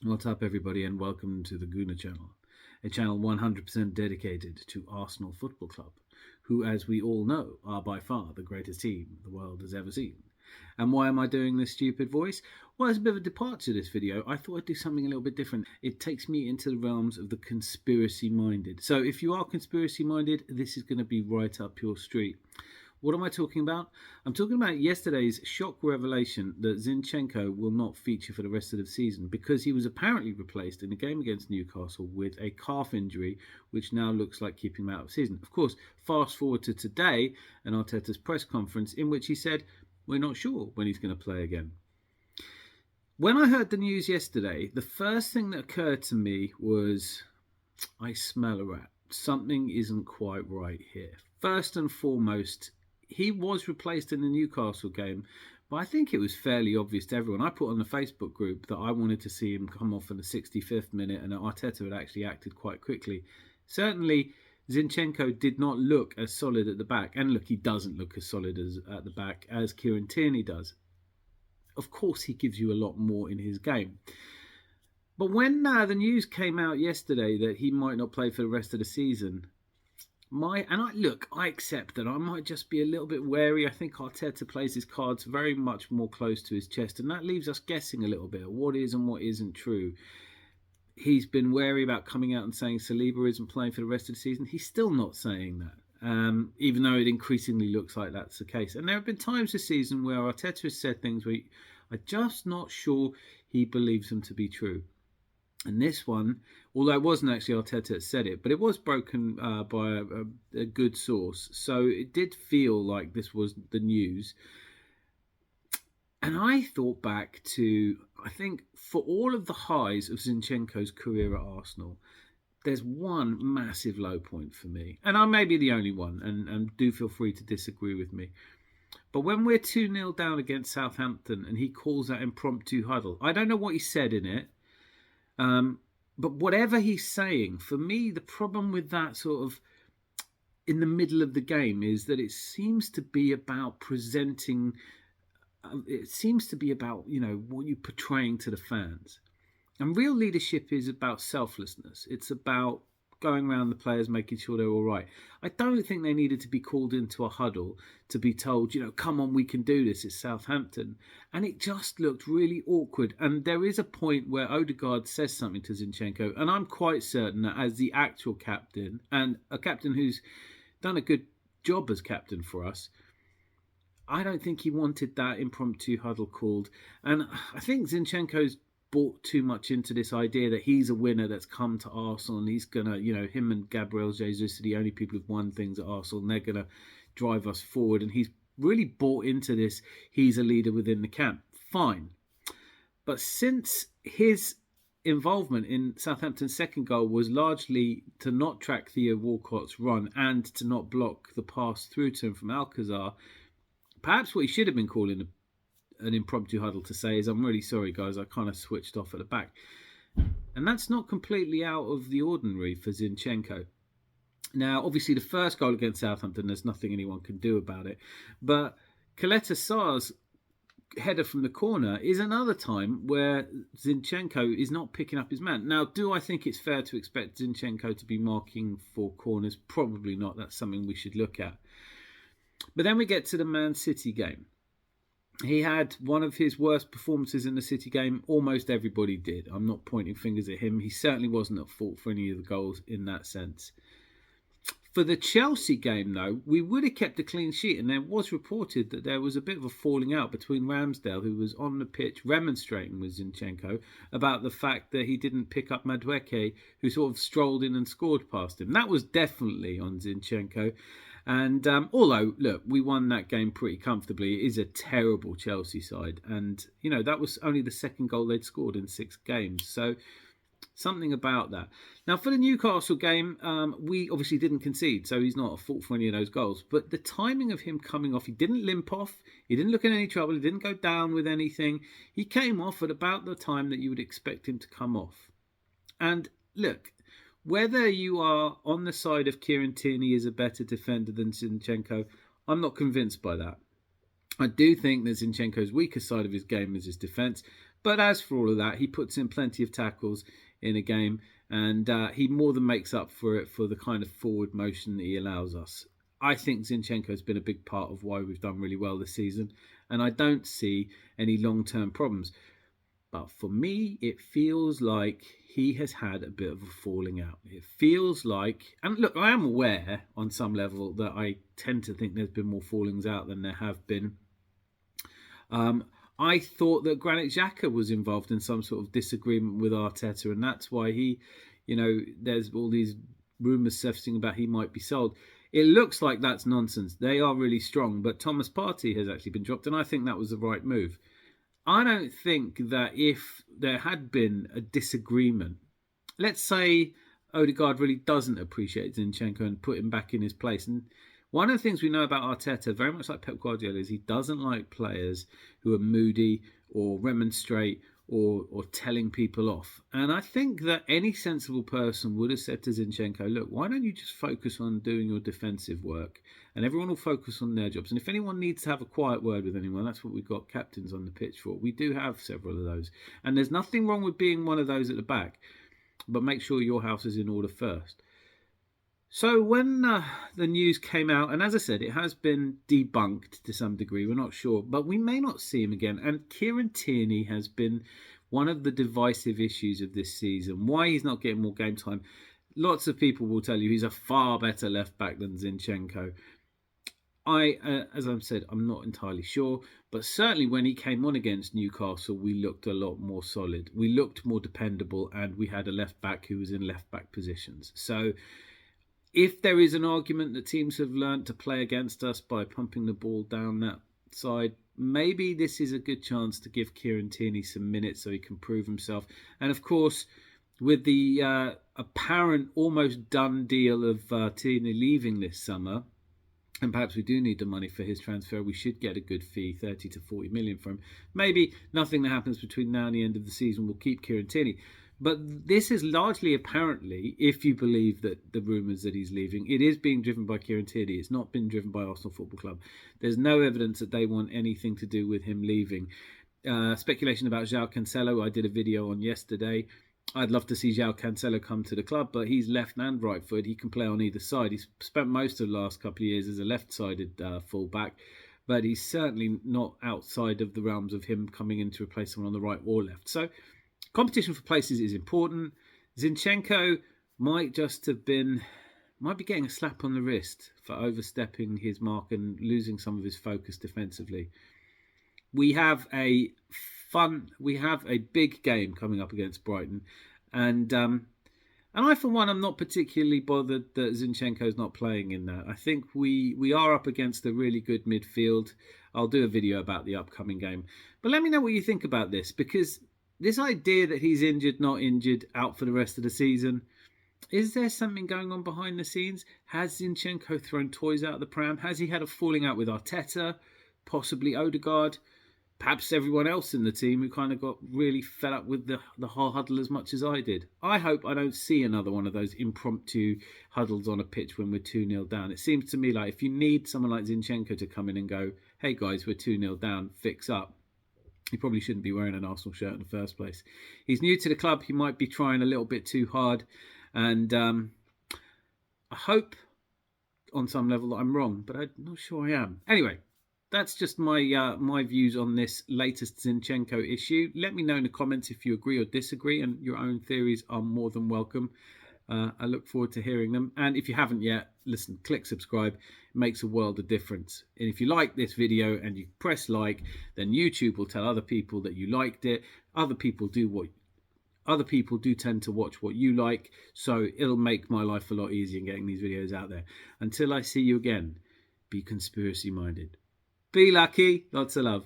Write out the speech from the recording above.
What's up, everybody, and welcome to the Gooner channel, a channel 100% dedicated to Arsenal Football Club, who, as we all know, are by far the greatest team the world has ever seen. And why am I doing this stupid voice? Well, it's a bit of a departure, this video. I thought I'd do something a little bit different. It takes me into the realms of the conspiracy-minded. So if you are conspiracy-minded, this is going to be right up your street. What am I talking about? I'm talking about yesterday's shock revelation that Zinchenko will not feature for the rest of the season because he was apparently replaced in a game against Newcastle with a calf injury, which now looks like keeping him out of the season. Of course, fast forward to today and Arteta's press conference in which he said, we're not sure when he's going to play again. When I heard the news yesterday, the first thing that occurred to me was, I smell a rat. Something isn't quite right here. First and foremost, he was replaced in the Newcastle game, but I think it was fairly obvious to everyone. I put on the Facebook group that I wanted to see him come off in the 65th minute, and Arteta had actually acted quite quickly. Certainly, Zinchenko did not look as solid at the back, and look, he doesn't look as solid at the back as Kieran Tierney does. Of course, he gives you a lot more in his game. But when the news came out yesterday that he might not play for the rest of the season, I accept that I might just be a little bit wary. I think Arteta plays his cards very much more close to his chest, and that leaves us guessing a little bit of what is and what isn't true. He's been wary about coming out and saying Saliba isn't playing for the rest of the season. He's still not saying that, even though it increasingly looks like that's the case. And there have been times this season where Arteta has said things where I'm just not sure he believes them to be true. And this one, although it wasn't actually Arteta that said it, but it was broken by a good source. So it did feel like this was the news. And I thought back to, I think, for all of the highs of Zinchenko's career at Arsenal, there's one massive low point for me. And I may be the only one, and do feel free to disagree with me. But when we're 2-0 down against Southampton and he calls that impromptu huddle, I don't know what he said in it. But whatever he's saying, for me, the problem with that sort of in the middle of the game is that it seems to be about presenting. It seems to be about, what you're portraying to the fans. And real leadership is about selflessness. It's about going around the players, making sure they're all right. I don't think they needed to be called into a huddle to be told, come on, we can do this. It's Southampton. And it just looked really awkward. And there is a point where Odegaard says something to Zinchenko, and I'm quite certain that as the actual captain, and a captain who's done a good job as captain for us, I don't think he wanted that impromptu huddle called. And I think Zinchenko's bought too much into this idea that he's a winner that's come to Arsenal and he's gonna, him and Gabriel Jesus are the only people who've won things at Arsenal and they're gonna drive us forward. And he's really bought into this. He's a leader within the camp. Fine. But since his involvement in Southampton's second goal was largely to not track Theo Walcott's run and to not block the pass through to him from Alcazar, perhaps what he should have been calling an impromptu huddle to say is, I'm really sorry, guys, I kind of switched off at the back. And that's not completely out of the ordinary for Zinchenko. Now, obviously, the first goal against Southampton, there's nothing anyone can do about it. But Kaleta Sarr's header from the corner is another time where Zinchenko is not picking up his man. Now, do I think it's fair to expect Zinchenko to be marking for corners? Probably not. That's something we should look at. But then we get to the Man City game. He had one of his worst performances in the City game. Almost everybody did. I'm not pointing fingers at him. He certainly wasn't at fault for any of the goals in that sense. For the Chelsea game, though, we would have kept a clean sheet, and there was reported that there was a bit of a falling out between Ramsdale, who was on the pitch remonstrating with Zinchenko about the fact that he didn't pick up Madueke, who sort of strolled in and scored past him. That was definitely on Zinchenko. And although, look, we won that game pretty comfortably, it is a terrible Chelsea side. And, that was only the second goal they'd scored in 6 games. So something about that. Now, for the Newcastle game, we obviously didn't concede, so he's not at fault for any of those goals. But the timing of him coming off, he didn't limp off, he didn't look in any trouble, he didn't go down with anything. He came off at about the time that you would expect him to come off. And look, whether you are on the side of Kieran Tierney as a better defender than Zinchenko, I'm not convinced by that. I do think that Zinchenko's weaker side of his game is his defence, But as for all of that, he puts in plenty of tackles in a game, and he more than makes up for it for the kind of forward motion that he allows us. I think Zinchenko has been a big part of why we've done really well this season, and I don't see any long-term problems. But for me, it feels like he has had a bit of a falling out. It feels like, and look, I am aware on some level that I tend to think there's been more fallings out than there have been. I thought that Granit Xhaka was involved in some sort of disagreement with Arteta, and that's why he, there's all these rumours surfacing about he might be sold. It looks like that's nonsense. They are really strong, but Thomas Partey has actually been dropped, and I think that was the right move. I don't think that if there had been a disagreement, let's say Odegaard really doesn't appreciate Zinchenko and put him back in his place. And one of the things we know about Arteta, very much like Pep Guardiola, is he doesn't like players who are moody or remonstrate or telling people off. And I think that any sensible person would have said to Zinchenko, look, why don't you just focus on doing your defensive work and everyone will focus on their jobs. And if anyone needs to have a quiet word with anyone, that's what we've got captains on the pitch for. We do have several of those. And there's nothing wrong with being one of those at the back, but make sure your house is in order first. So when the news came out, and as I said, it has been debunked to some degree, we're not sure, but we may not see him again. And Kieran Tierney has been one of the divisive issues of this season. Why he's not getting more game time, lots of people will tell you he's a far better left back than Zinchenko. As I've said, I'm not entirely sure, but certainly when he came on against Newcastle, we looked a lot more solid. We looked more dependable, and we had a left back who was in left back positions. So if there is an argument that teams have learnt to play against us by pumping the ball down that side, maybe this is a good chance to give Kieran Tierney some minutes so he can prove himself. And of course, with the apparent almost done deal of Tierney leaving this summer, and perhaps we do need the money for his transfer, we should get a good fee, 30 to 40 million from him. Maybe nothing that happens between now and the end of the season will keep Kieran Tierney. But this is largely, apparently, if you believe that the rumours that he's leaving, it is being driven by Kieran Tierney. It's not been driven by Arsenal Football Club. There's no evidence that they want anything to do with him leaving. Speculation about João Cancelo, I did a video on yesterday. I'd love to see João Cancelo come to the club, but he's left and right footed. He can play on either side. He's spent most of the last couple of years as a left-sided full-back, but he's certainly not outside of the realms of him coming in to replace someone on the right or left. So competition for places is important. Zinchenko might be getting a slap on the wrist for overstepping his mark and losing some of his focus defensively. We have a big game coming up against Brighton, and I, for one, I'm not particularly bothered that Zinchenko's not playing in that. I think we are up against a really good midfield. I'll do a video about the upcoming game, but let me know what you think about this, because this idea that he's injured, not injured, out for the rest of the season, is there something going on behind the scenes? Has Zinchenko thrown toys out of the pram? Has he had a falling out with Arteta? Possibly Odegaard? Perhaps everyone else in the team who kind of got really fed up with the whole huddle as much as I did. I hope I don't see another one of those impromptu huddles on a pitch when we're 2-0 down. It seems to me like if you need someone like Zinchenko to come in and go, hey guys, we're 2-0 down, fix up, he probably shouldn't be wearing an Arsenal shirt in the first place. He's new to the club. He might be trying a little bit too hard. And I hope on some level that I'm wrong, but I'm not sure I am. Anyway, that's just my views on this latest Zinchenko issue. Let me know in the comments if you agree or disagree, and your own theories are more than welcome. I look forward to hearing them. And if you haven't yet, listen, click subscribe. It makes a world of difference. And if you like this video and you press like, then YouTube will tell other people that you liked it. Other people do tend to watch what you like, so it'll make my life a lot easier in getting these videos out there. Until I see you again, be conspiracy minded. Be lucky. Lots of love.